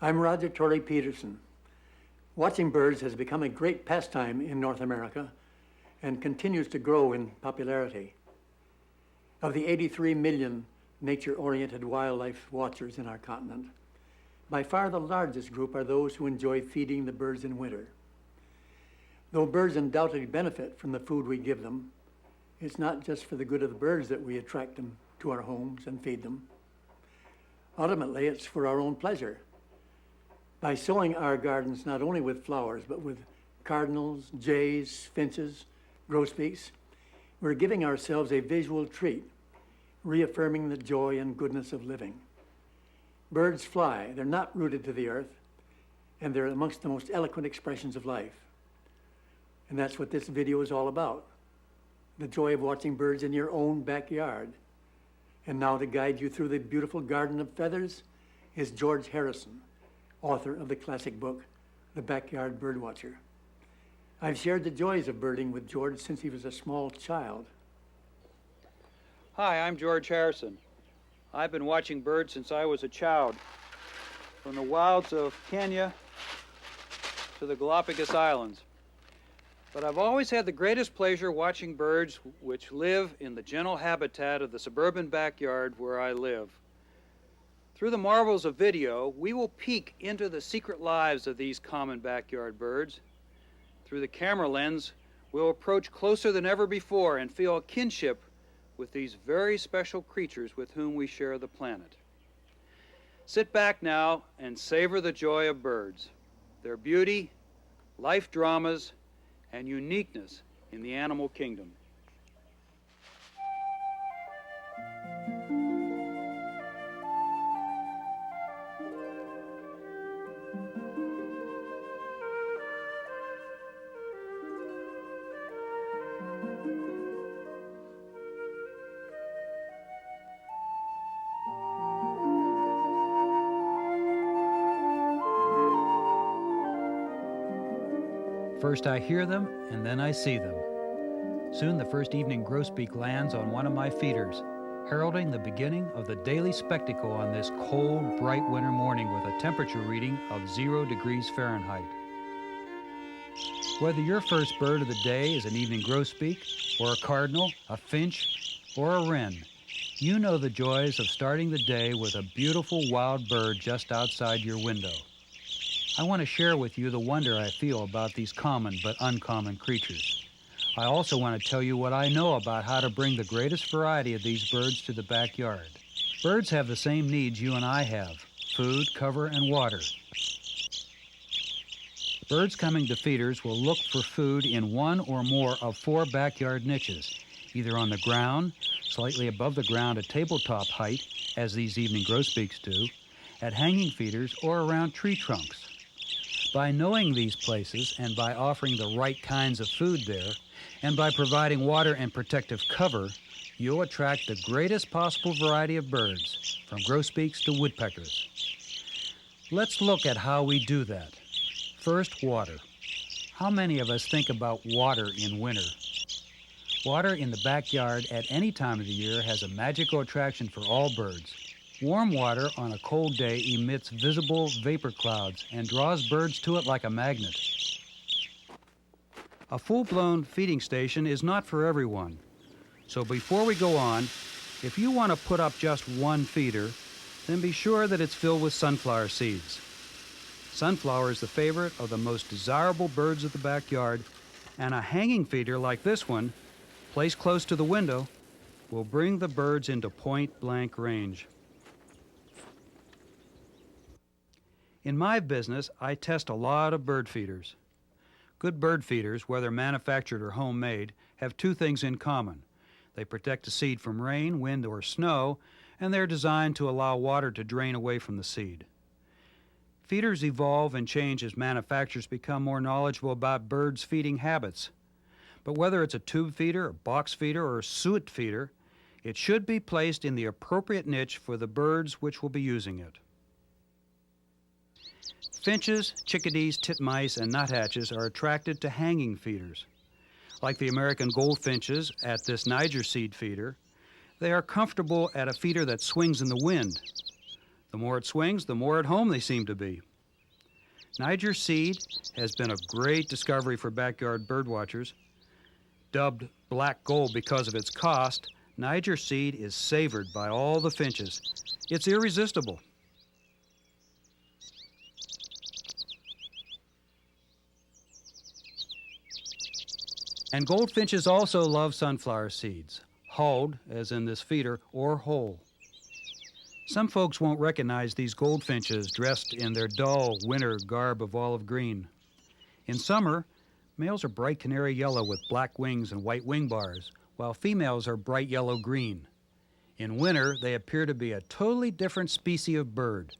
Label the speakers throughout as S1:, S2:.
S1: I'm Roger Torrey Peterson. Watching birds has become a great pastime in North America and continues to grow in popularity. Of the 83 million nature-oriented wildlife watchers in our continent, by far the largest group are those who enjoy feeding the birds in winter. Though birds undoubtedly benefit from the food we give them, it's not just for the good of the birds that we attract them to our homes and feed them. Ultimately, it's for our own pleasure. By sowing our gardens not only with flowers, but with cardinals, jays, finches, grosbeaks, we're giving ourselves a visual treat, reaffirming the joy and goodness of living. Birds fly, they're not rooted to the earth, and they're amongst the most eloquent expressions of life. And that's what this video is all about, the joy of watching birds in your own backyard. And now to guide you through the beautiful Garden of Feathers is George Harrison, author of the classic book, The Backyard Birdwatcher. I've shared the joys of birding with George since he was a small child.
S2: Hi, I'm George Harrison. I've been watching birds since I was a child, from the wilds of Kenya to the Galapagos Islands. But I've always had the greatest pleasure watching birds which live in the gentle habitat of the suburban backyard where I live. Through the marvels of video, we will peek into the secret lives of these common backyard birds. Through the camera lens, we'll approach closer than ever before and feel a kinship with these very special creatures with whom we share the planet. Sit back now and savor the joy of birds, their beauty, life dramas, and uniqueness in the animal kingdom.
S3: First I hear them, and then I see them. Soon the first evening grosbeak lands on one of my feeders, heralding the beginning of the daily spectacle on this cold, bright winter morning with a temperature reading of 0 degrees Fahrenheit. Whether your first bird of the day is an evening grosbeak, or a cardinal, a finch, or a wren, you know the joys of starting the day with a beautiful wild bird just outside your window. I want to share with you the wonder I feel about these common but uncommon creatures. I also want to tell you what I know about how to bring the greatest variety of these birds to the backyard. Birds have the same needs you and I have: food, cover, and water. Birds coming to feeders will look for food in one or more of 4 backyard niches, either on the ground, slightly above the ground at tabletop height, as these evening grosbeaks do, at hanging feeders, or around tree trunks. By knowing these places and by offering the right kinds of food there, and by providing water and protective cover, you'll attract the greatest possible variety of birds, from grosbeaks to woodpeckers. Let's look at how we do that. First, water. How many of us think about water in winter? Water in the backyard at any time of the year has a magical attraction for all birds. Warm water on a cold day emits visible vapor clouds and draws birds to it like a magnet. A full-blown feeding station is not for everyone. So before we go on, if you want to put up just one feeder, then be sure that it's filled with sunflower seeds. Sunflower is the favorite of the most desirable birds of the backyard, and a hanging feeder like this one, placed close to the window, will bring the birds into point-blank range. In my business, I test a lot of bird feeders. Good bird feeders, whether manufactured or homemade, have 2 things in common. They protect the seed from rain, wind, or snow, and they're designed to allow water to drain away from the seed. Feeders evolve and change as manufacturers become more knowledgeable about birds' feeding habits. But whether it's a tube feeder, a box feeder, or a suet feeder, it should be placed in the appropriate niche for the birds which will be using it. Finches, chickadees, titmice, and nuthatches are attracted to hanging feeders. Like the American goldfinches at this Niger seed feeder, they are comfortable at a feeder that swings in the wind. The more it swings, the more at home they seem to be. Niger seed has been a great discovery for backyard bird watchers. Dubbed black gold because of its cost, Niger seed is savored by all the finches. It's irresistible. And goldfinches also love sunflower seeds, hulled, as in this feeder, or whole. Some folks won't recognize these goldfinches dressed in their dull winter garb of olive green. In summer, males are bright canary yellow with black wings and white wing bars, while females are bright yellow-green. In winter, they appear to be a totally different species of bird.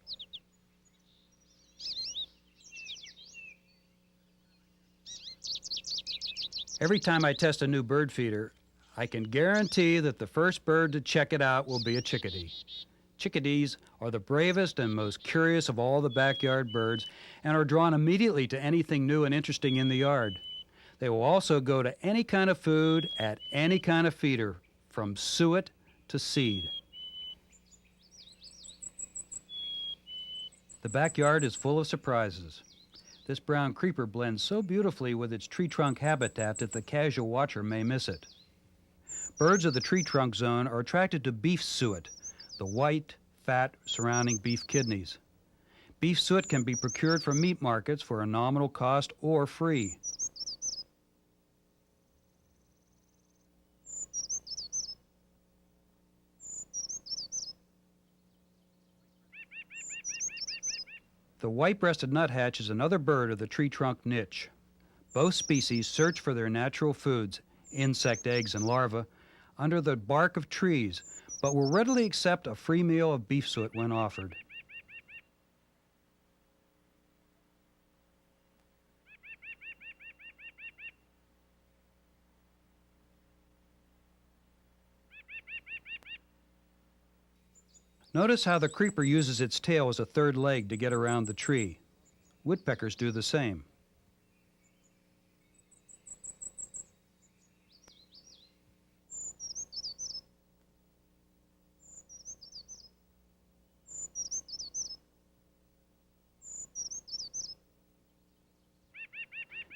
S3: Every time I test a new bird feeder, I can guarantee that the first bird to check it out will be a chickadee. Chickadees are the bravest and most curious of all the backyard birds and are drawn immediately to anything new and interesting in the yard. They will also go to any kind of food at any kind of feeder, from suet to seed. The backyard is full of surprises. This brown creeper blends so beautifully with its tree trunk habitat that the casual watcher may miss it. Birds of the tree trunk zone are attracted to beef suet, the white, fat surrounding beef kidneys. Beef suet can be procured from meat markets for a nominal cost or free. The white-breasted nuthatch is another bird of the tree trunk niche. Both species search for their natural foods, insect eggs and larvae, under the bark of trees, but will readily accept a free meal of beef suet when offered. Notice how the creeper uses its tail as a third leg to get around the tree. Woodpeckers do the same.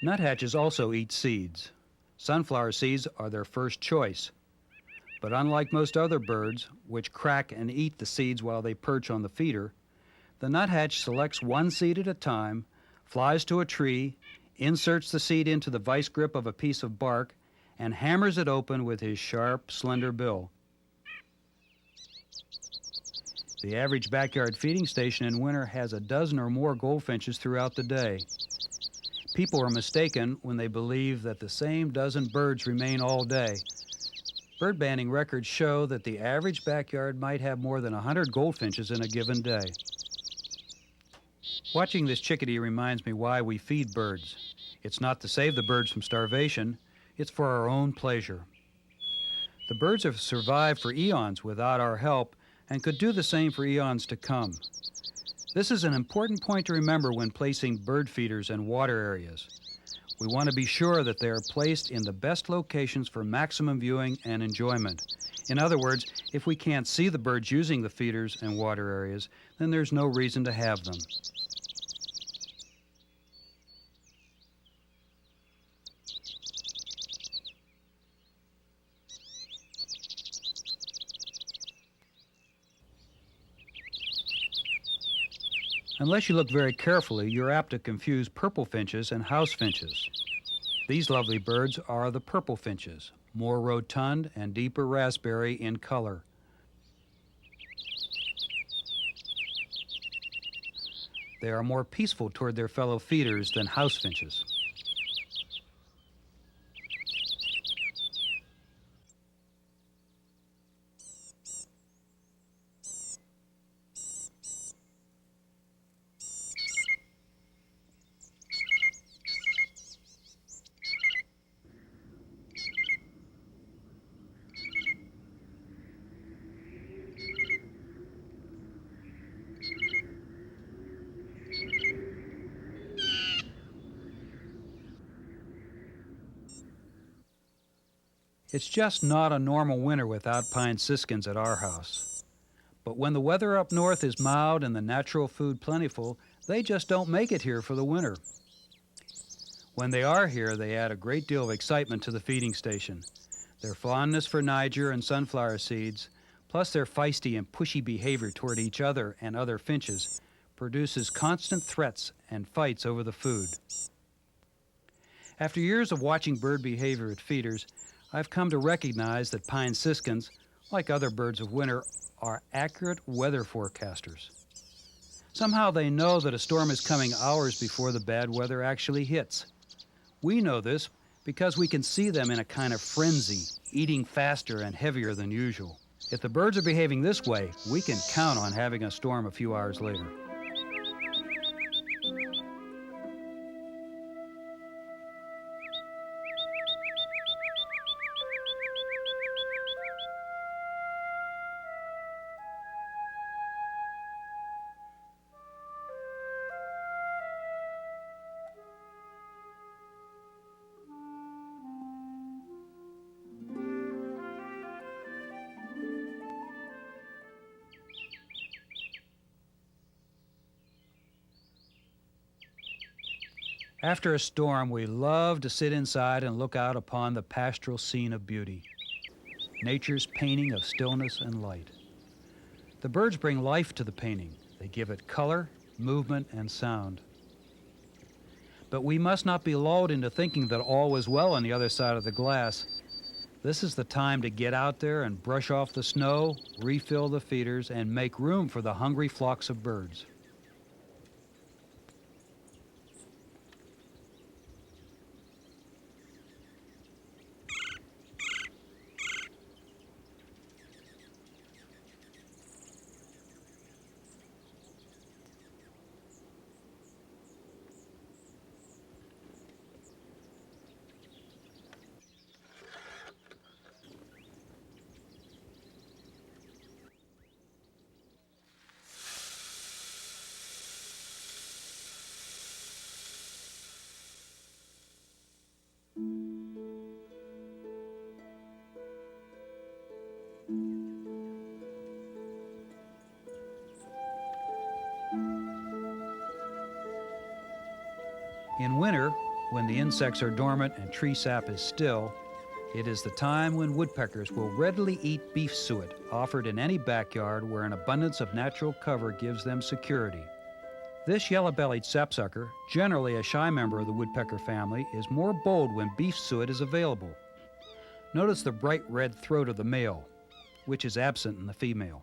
S3: Nuthatches also eat seeds. Sunflower seeds are their first choice. But unlike most other birds, which crack and eat the seeds while they perch on the feeder, the nuthatch selects one seed at a time, flies to a tree, inserts the seed into the vice grip of a piece of bark, and hammers it open with his sharp, slender bill. The average backyard feeding station in winter has a dozen or more goldfinches throughout the day. People are mistaken when they believe that the same dozen birds remain all day. Bird banding records show that the average backyard might have more than 100 goldfinches in a given day. Watching this chickadee reminds me why we feed birds. It's not to save the birds from starvation, it's for our own pleasure. The birds have survived for eons without our help and could do the same for eons to come. This is an important point to remember when placing bird feeders in water areas. We want to be sure that they are placed in the best locations for maximum viewing and enjoyment. In other words, if we can't see the birds using the feeders and water areas, then there's no reason to have them. Unless you look very carefully, you're apt to confuse purple finches and house finches. These lovely birds are the purple finches, more rotund and deeper raspberry in color. They are more peaceful toward their fellow feeders than house finches. It's just not a normal winter without pine siskins at our house. But when the weather up north is mild and the natural food plentiful, They just don't make it here for the winter. When they are here, they add a great deal of excitement to the feeding station. Their fondness for Niger and sunflower seeds, plus their feisty and pushy behavior toward each other and other finches, produces constant threats and fights over the food. After years of watching bird behavior at feeders, I've come to recognize that pine siskins, like other birds of winter, are accurate weather forecasters. Somehow they know that a storm is coming hours before the bad weather actually hits. We know this because we can see them in a kind of frenzy, eating faster and heavier than usual. If the birds are behaving this way, we can count on having a storm a few hours later. After a storm, we love to sit inside and look out upon the pastoral scene of beauty, nature's painting of stillness and light. The birds bring life to the painting. They give it color, movement, and sound. But we must not be lulled into thinking that all is well on the other side of the glass. This is the time to get out there and brush off the snow, refill the feeders, and make room for the hungry flocks of birds. In winter, when the insects are dormant and tree sap is still, it is the time when woodpeckers will readily eat beef suet offered in any backyard where an abundance of natural cover gives them security. This yellow-bellied sapsucker, generally a shy member of the woodpecker family, is more bold when beef suet is available. Notice the bright red throat of the male, which is absent in the female.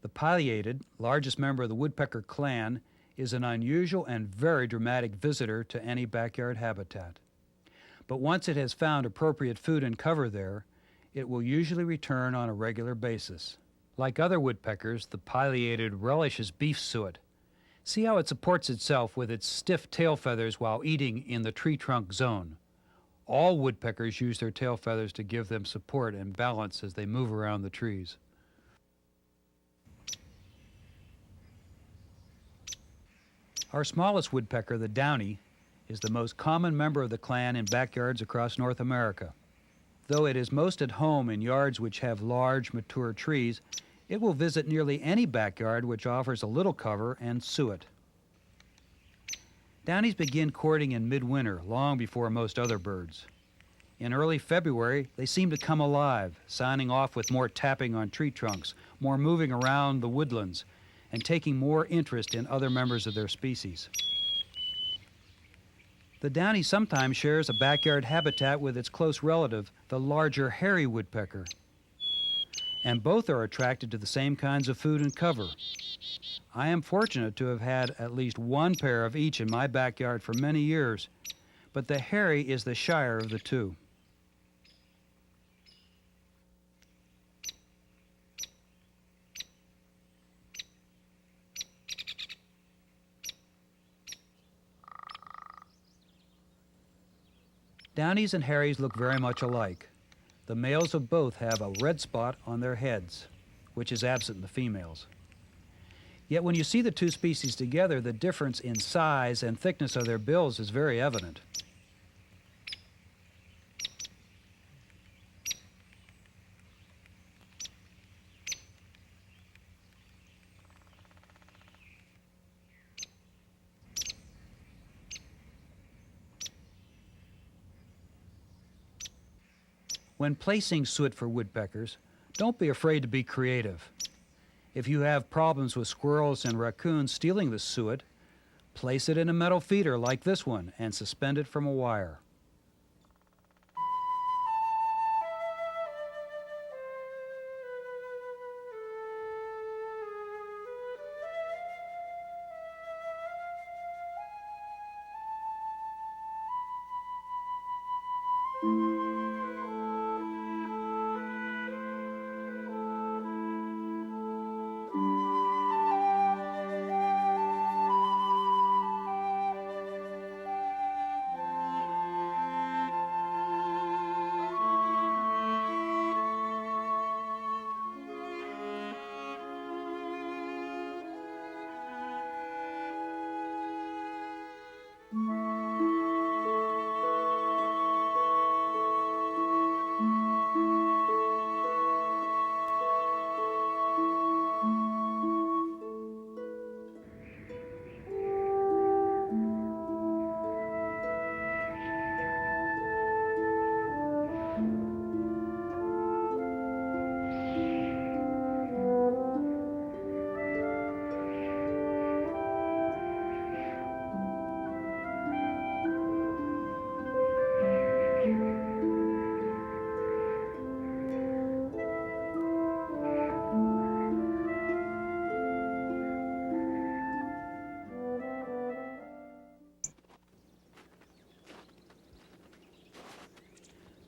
S3: The pileated, largest member of the woodpecker clan, is an unusual and very dramatic visitor to any backyard habitat. But once it has found appropriate food and cover there, it will usually return on a regular basis. Like other woodpeckers, the pileated relishes beef suet. See how it supports itself with its stiff tail feathers while eating in the tree trunk zone. All woodpeckers use their tail feathers to give them support and balance as they move around the trees. Our smallest woodpecker, the downy, is the most common member of the clan in backyards across North America. Though it is most at home in yards which have large, mature trees, it will visit nearly any backyard which offers a little cover and suet. Downies begin courting in midwinter, long before most other birds. In early February, they seem to come alive, signing off with more tapping on tree trunks, more moving around the woodlands, and taking more interest in other members of their species. The downy sometimes shares a backyard habitat with its close relative, the larger hairy woodpecker. And both are attracted to the same kinds of food and cover. I am fortunate to have had at least one pair of each in my backyard for many years, but the hairy is the shyer of the two. Downies and hairies look very much alike. The males of both have a red spot on their heads, which is absent in the females. Yet when you see the two species together, the difference in size and thickness of their bills is very evident. When placing suet for woodpeckers, don't be afraid to be creative. If you have problems with squirrels and raccoons stealing the suet, place it in a metal feeder like this one and suspend it from a wire.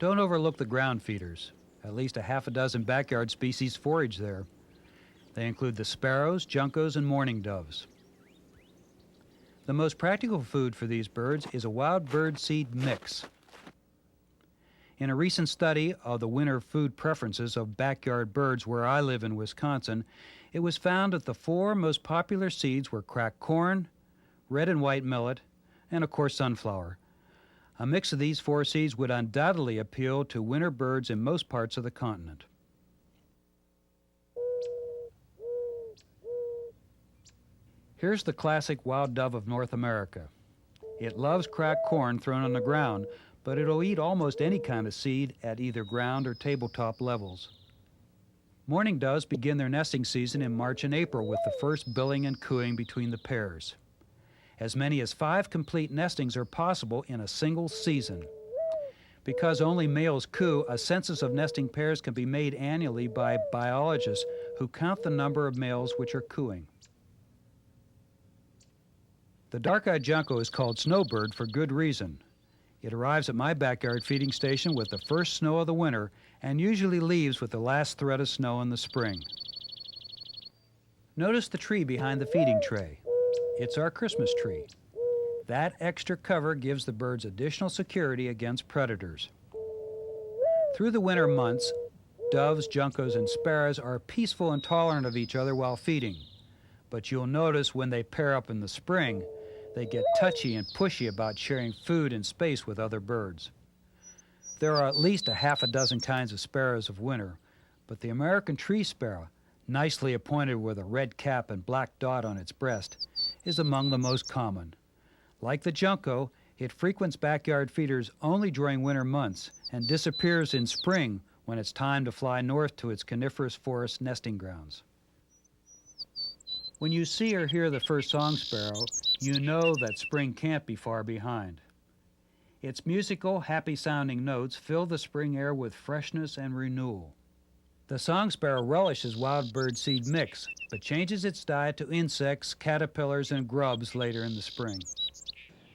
S3: Don't overlook the ground feeders. At least a half a dozen backyard species forage there. They include the sparrows, juncos, and mourning doves. The most practical food for these birds is a wild bird seed mix. In a recent study of the winter food preferences of backyard birds where I live in Wisconsin, it was found that the 4 most popular seeds were cracked corn, red and white millet, and of course sunflower. A mix of these 4 seeds would undoubtedly appeal to winter birds in most parts of the continent. Here's the classic wild dove of North America. It loves cracked corn thrown on the ground, but it'll eat almost any kind of seed at either ground or tabletop levels. Mourning doves begin their nesting season in March and April with the first billing and cooing between the pairs. As many as 5 complete nestings are possible in a single season. Because only males coo, a census of nesting pairs can be made annually by biologists who count the number of males which are cooing. The dark-eyed junco is called snowbird for good reason. It arrives at my backyard feeding station with the first snow of the winter and usually leaves with the last thread of snow in the spring. Notice the tree behind the feeding tray. It's our Christmas tree. That extra cover gives the birds additional security against predators. Through the winter months, doves, juncos, and sparrows are peaceful and tolerant of each other while feeding. But you'll notice when they pair up in the spring, they get touchy and pushy about sharing food and space with other birds. There are at least a half a dozen kinds of sparrows of winter, but the American tree sparrow, nicely appointed with a red cap and black dot on its breast, is among the most common. Like the junco, it frequents backyard feeders only during winter months and disappears in spring when it's time to fly north to its coniferous forest nesting grounds. When you see or hear the first song sparrow, you know that spring can't be far behind. Its musical, happy-sounding notes fill the spring air with freshness and renewal. The song sparrow relishes wild bird seed mix, but changes its diet to insects, caterpillars, and grubs later in the spring.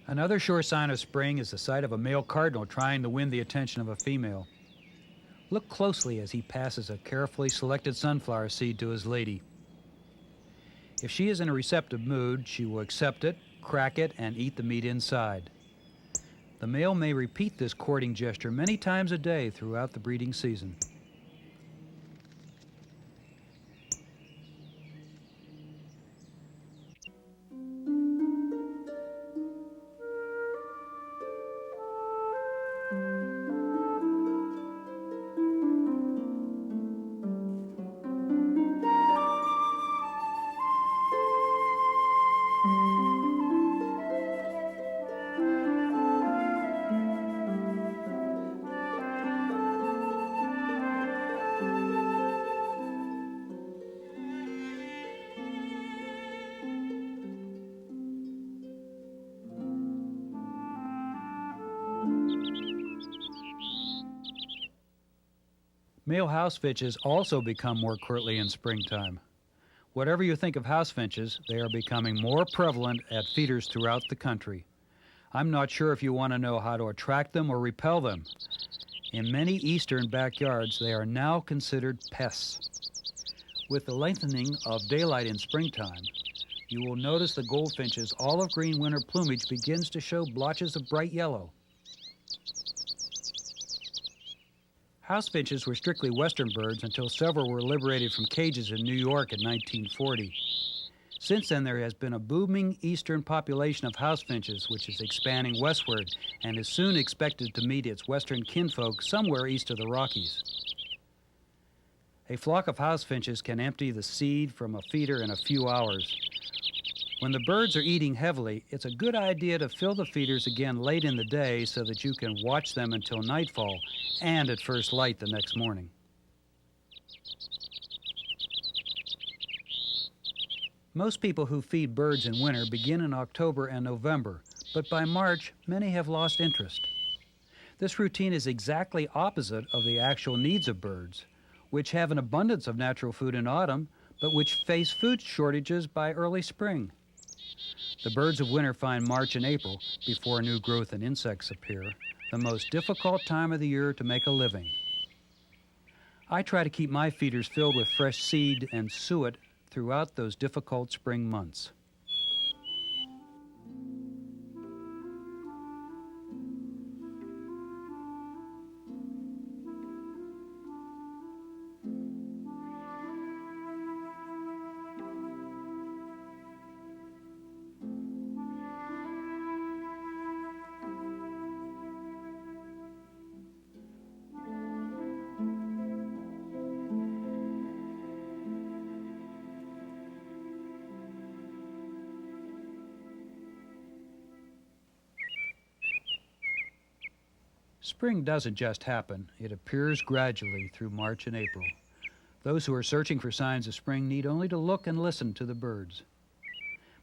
S3: Another sure sign of spring is the sight of a male cardinal trying to win the attention of a female. Look closely as he passes a carefully selected sunflower seed to his lady. If she is in a receptive mood, she will accept it, crack it, and eat the meat inside. The male may repeat this courting gesture many times a day throughout the breeding season. Male house finches also become more courtly in springtime. Whatever you think of house finches, they are becoming more prevalent at feeders throughout the country. I'm not sure if you want to know how to attract them or repel them. In many eastern backyards, they are now considered pests. With the lengthening of daylight in springtime, you will notice the goldfinch's olive green winter plumage begins to show blotches of bright yellow. House finches were strictly western birds until several were liberated from cages in New York in 1940. Since then, there has been a booming eastern population of house finches, which is expanding westward and is soon expected to meet its western kinfolk somewhere east of the Rockies. A flock of house finches can empty the seed from a feeder in a few hours. When the birds are eating heavily, it's a good idea to fill the feeders again late in the day so that you can watch them until nightfall and at first light the next morning. Most people who feed birds in winter begin in October and November, but by March, many have lost interest. This routine is exactly opposite of the actual needs of birds, which have an abundance of natural food in autumn, but which face food shortages by early spring. The birds of winter find March and April, before new growth and insects appear, the most difficult time of the year to make a living. I try to keep my feeders filled with fresh seed and suet throughout those difficult spring months. Spring doesn't just happen. It appears gradually through March and April. Those who are searching for signs of spring need only to look and listen to the birds.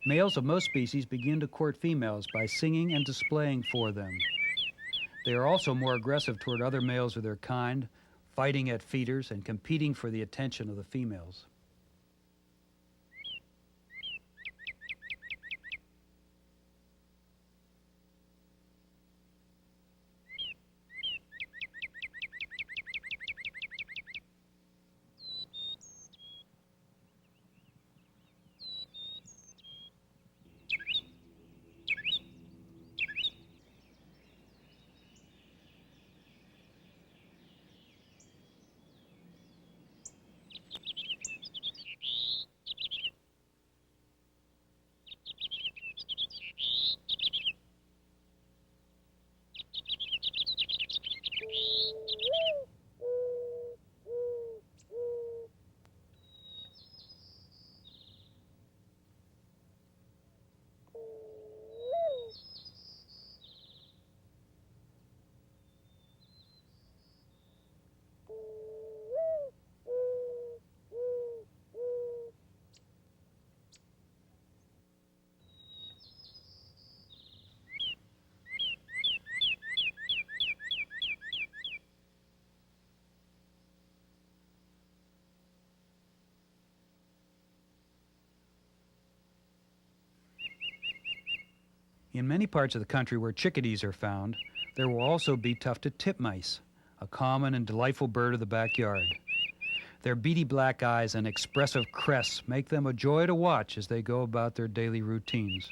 S3: Males of most species begin to court females by singing and displaying for them. They are also more aggressive toward other males of their kind, fighting at feeders and competing for the attention of the females. In many parts of the country where chickadees are found, there will also be tufted titmice, a common and delightful bird of the backyard. Their beady black eyes and expressive crests make them a joy to watch as they go about their daily routines.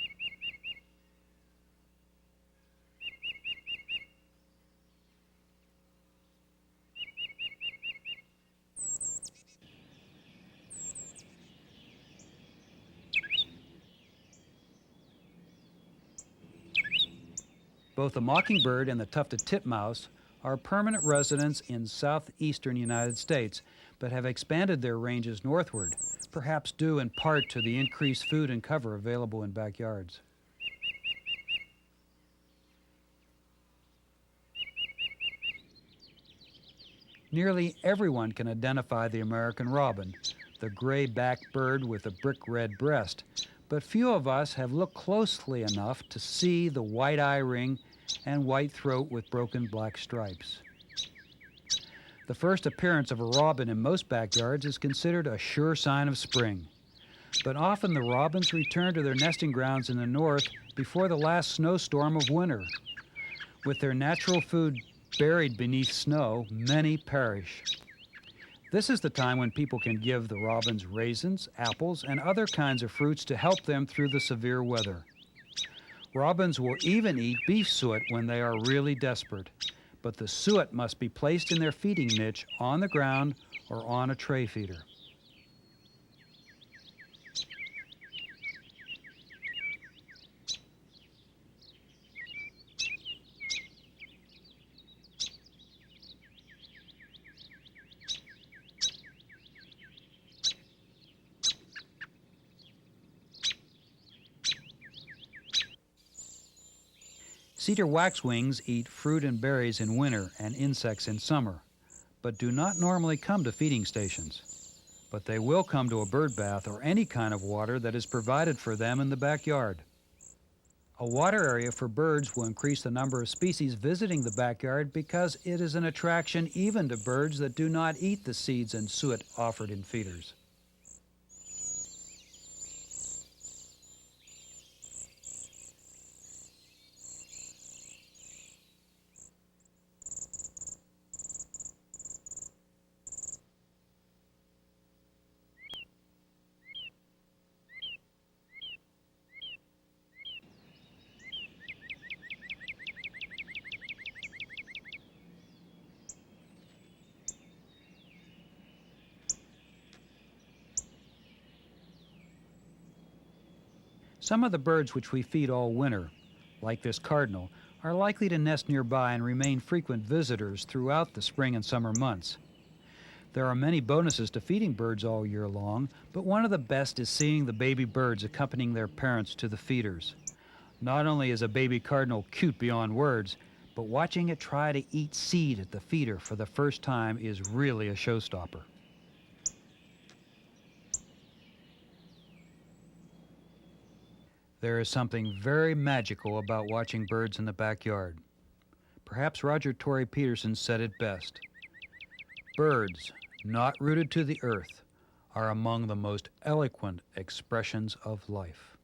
S3: Both the mockingbird and the tufted titmouse are permanent residents in southeastern United States, but have expanded their ranges northward, perhaps due in part to the increased food and cover available in backyards. Nearly everyone can identify the American robin, the gray-backed bird with a brick-red breast, but few of us have looked closely enough to see the white eye ring and white throat with broken black stripes. The first appearance of a robin in most backyards is considered a sure sign of spring, but often the robins return to their nesting grounds in the north before the last snowstorm of winter. With their natural food buried beneath snow, many perish. This is the time when people can give the robins raisins, apples, and other kinds of fruits to help them through the severe weather. Robins will even eat beef suet when they are really desperate, but the suet must be placed in their feeding niche on the ground or on a tray feeder. Cedar waxwings eat fruit and berries in winter and insects in summer, but do not normally come to feeding stations. But they will come to a bird bath or any kind of water that is provided for them in the backyard. A water area for birds will increase the number of species visiting the backyard because it is an attraction even to birds that do not eat the seeds and suet offered in feeders. Some of the birds which we feed all winter, like this cardinal, are likely to nest nearby and remain frequent visitors throughout the spring and summer months. There are many bonuses to feeding birds all year long, but one of the best is seeing the baby birds accompanying their parents to the feeders. Not only is a baby cardinal cute beyond words, but watching it try to eat seed at the feeder for the first time is really a showstopper. There is something very magical about watching birds in the backyard. Perhaps Roger Torrey Peterson said it best. Birds, not rooted to the earth, are among the most eloquent expressions of life.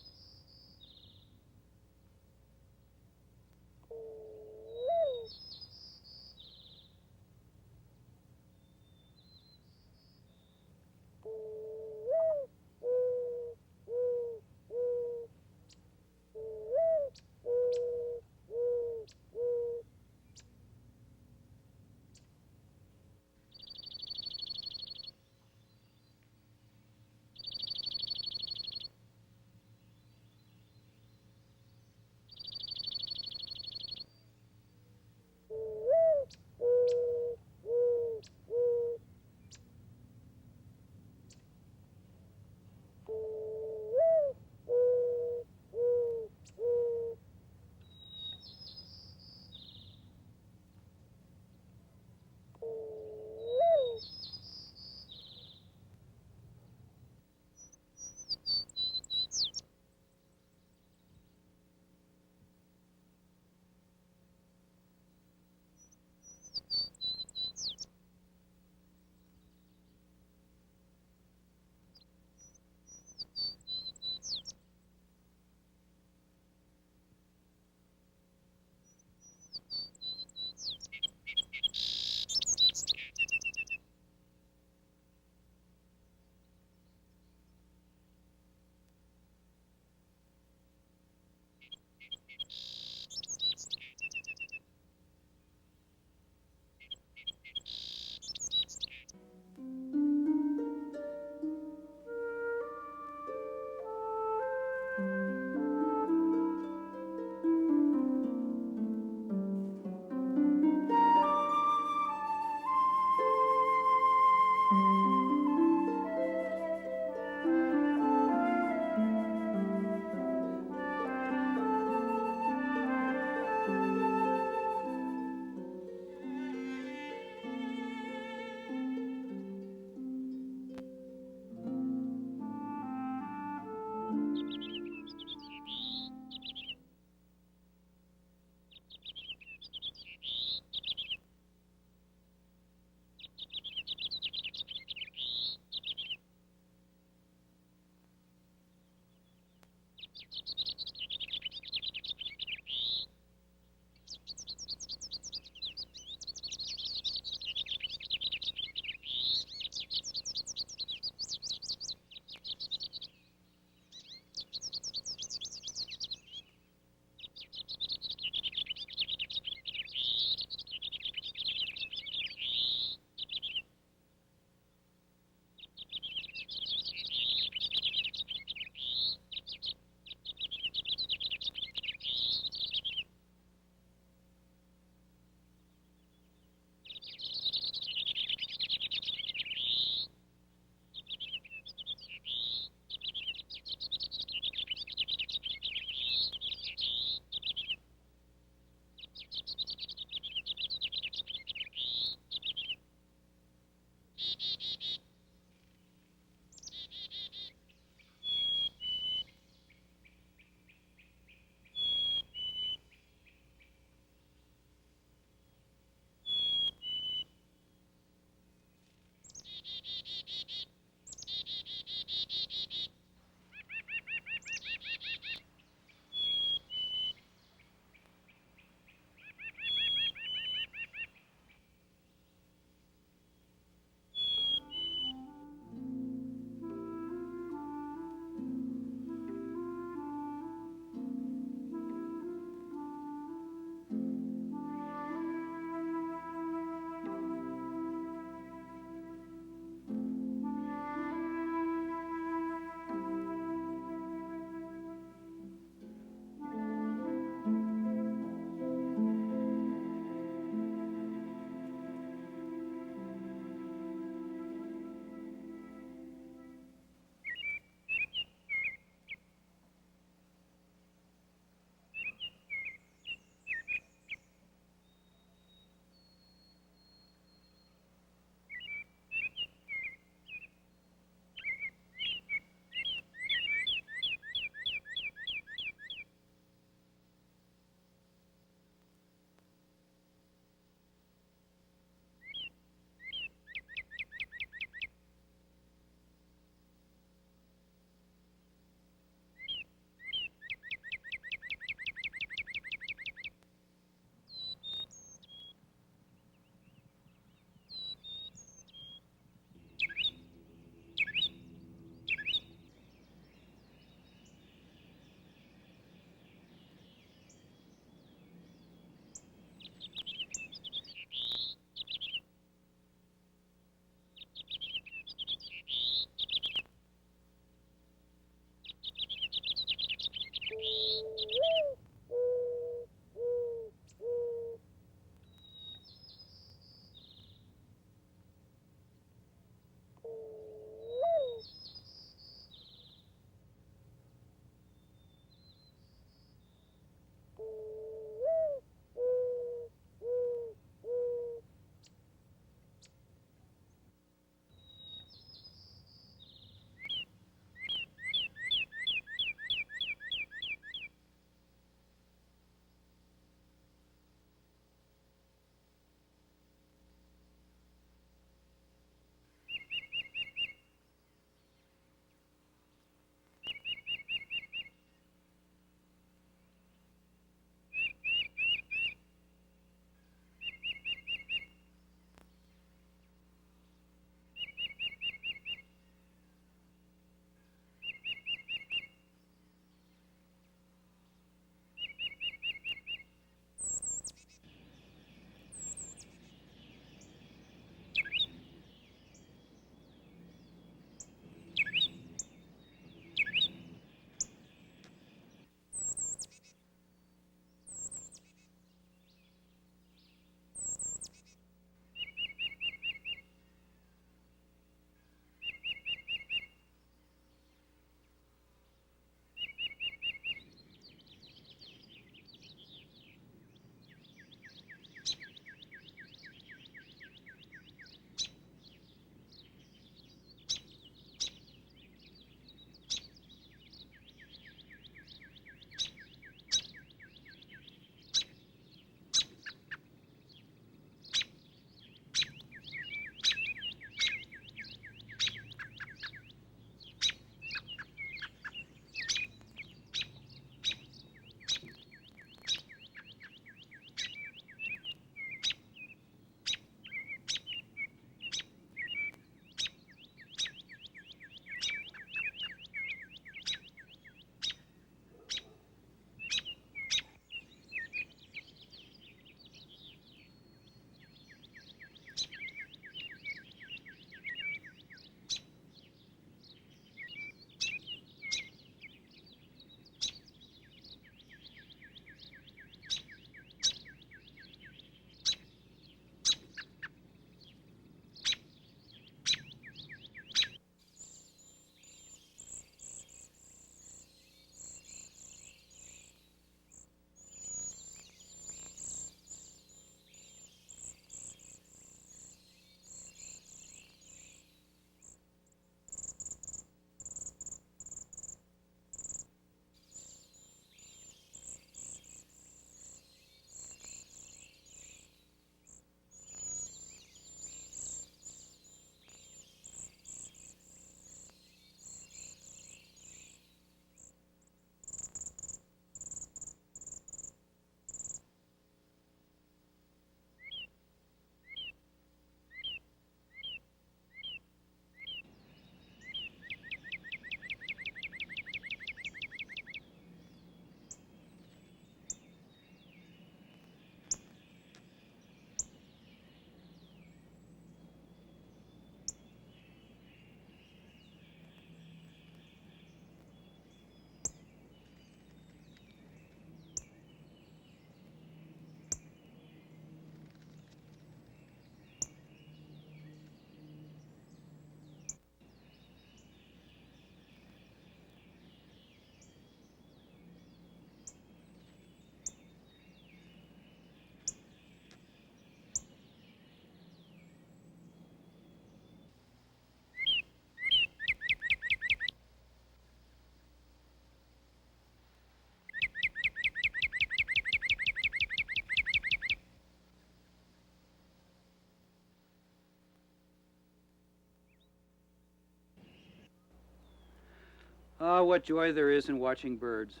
S2: Ah, what joy there is in watching birds.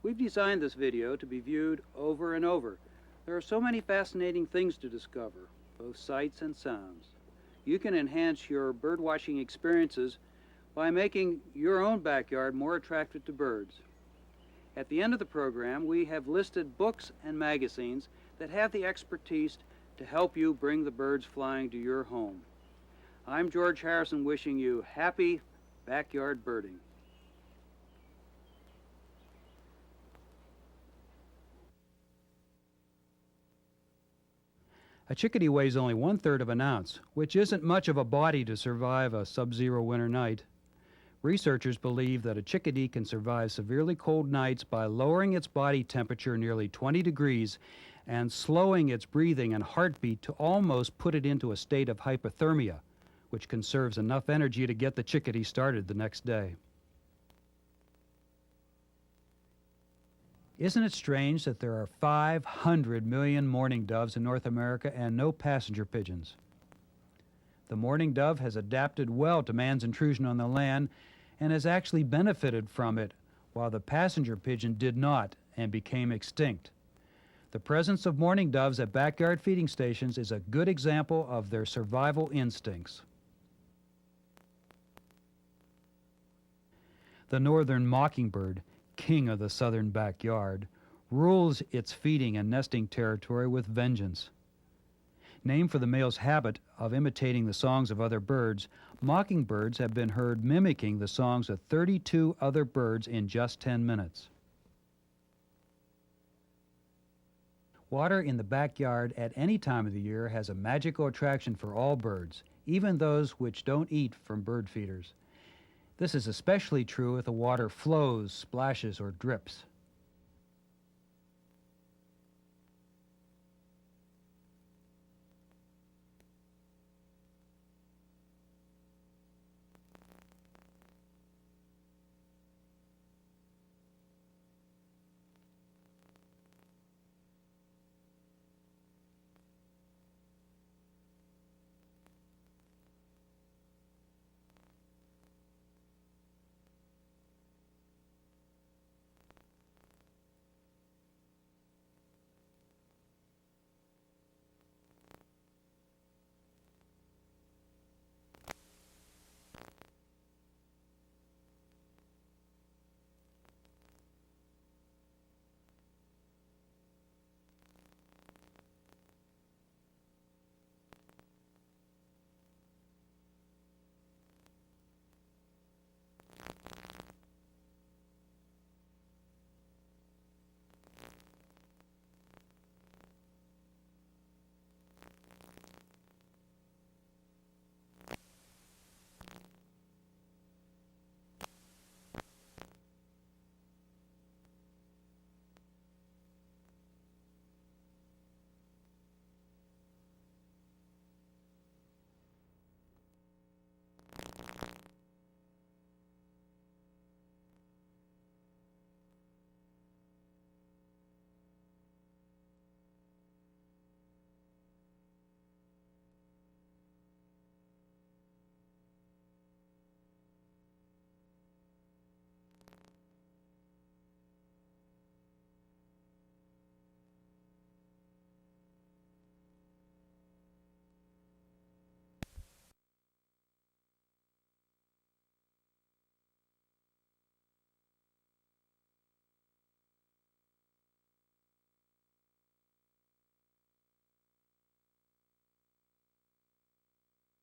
S2: We've designed this video to be viewed over and over. There are so many fascinating things to discover, both sights and sounds. You can enhance your birdwatching experiences by making your own backyard more attractive to birds. At the end of the program, we have listed books and magazines that have the expertise to help you bring the birds flying to your home. I'm George Harrison, wishing you happy backyard birding.
S3: A chickadee weighs only 1/3 of an ounce, which isn't much of a body to survive a sub-zero winter night. Researchers believe that a chickadee can survive severely cold nights by lowering its body temperature nearly 20 degrees and slowing its breathing and heartbeat to almost put it into a state of hypothermia, which conserves enough energy to get the chickadee started the next day. Isn't it strange that there are 500 million mourning doves in North America and no passenger pigeons? The mourning dove has adapted well to man's intrusion on the land and has actually benefited from it, while the passenger pigeon did not and became extinct. The presence of mourning doves at backyard feeding stations is a good example of their survival instincts. The northern mockingbird, king of the southern backyard, rules its feeding and nesting territory with vengeance. Named for the male's habit of imitating the songs of other birds, mockingbirds have been heard mimicking the songs of 32 other birds in just 10 minutes. Water in the backyard at any time of the year has a magical attraction for all birds, even those which don't eat from bird feeders. This is especially true if the water flows, splashes, or drips.